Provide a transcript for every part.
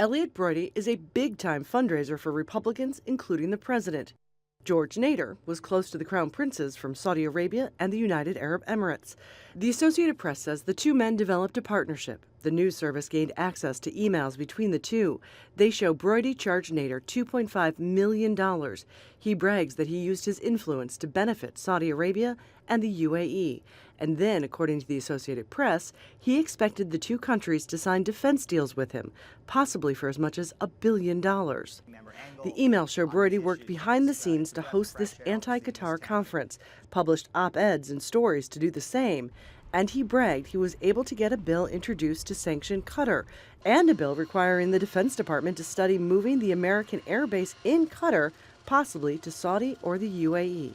Elliot Broidy is a big-time fundraiser for Republicans, including the president. George Nader was close to the crown princes from Saudi Arabia and the United Arab Emirates. The Associated Press says the two men developed a partnership. The news service gained access to emails between the two. They show Broidy charged Nader $2.5 million. He brags that he used his influence to benefit Saudi Arabia and the UAE. And then, according to the Associated Press, he expected the two countries to sign defense deals with him, possibly for as much as $1 billion. The emails show Broidy worked behind the scenes to host this anti-Qatar conference, published op-eds and stories to do the same, and he bragged he was able to get a bill introduced to sanction Qatar, and a bill requiring the Defense Department to study moving the American air base in Qatar, possibly to Saudi or the UAE.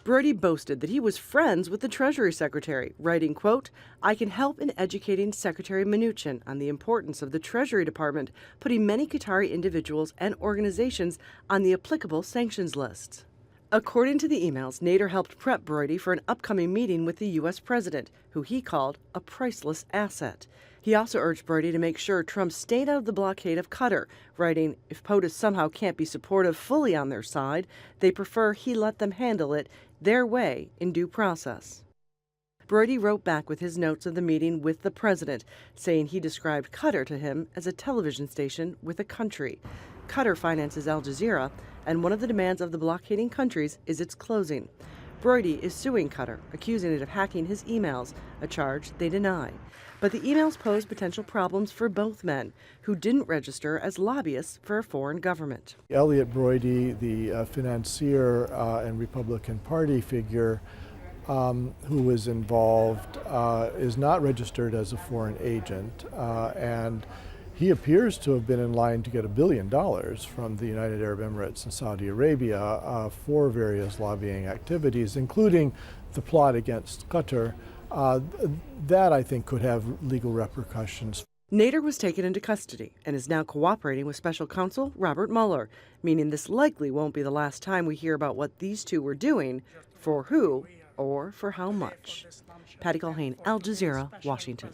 Broidy boasted that he was friends with the Treasury Secretary, writing, quote, "I can help in educating Secretary Mnuchin on the importance of the Treasury Department putting many Qatari individuals and organizations on the applicable sanctions lists." According to the emails, Nader helped prep Broidy for an upcoming meeting with the U.S. president, who he called a priceless asset. He also urged Broidy to make sure Trump stayed out of the blockade of Qatar, writing, "If POTUS somehow can't be supportive fully on their side, they prefer he let them handle it their way in due process." Broidy wrote back with his notes of the meeting with the president, saying he described Qatar to him as a television station with a country. Qatar finances Al Jazeera, and one of the demands of the blockading countries is its closing. Broidy is suing Qatar, accusing it of hacking his emails, a charge they deny. But the emails pose potential problems for both men, who didn't register as lobbyists for a foreign government. Elliot Broidy, the financier and Republican Party figure who was involved, is not registered as a foreign agent, and he appears to have been in line to get $1 billion from the United Arab Emirates and Saudi Arabia for various lobbying activities, including the plot against Qatar. That, I think, could have legal repercussions. Nader was taken into custody and is now cooperating with special counsel Robert Mueller, meaning this likely won't be the last time we hear about what these two were doing, for who, or for how much. Patty Culhane, Al Jazeera, Washington.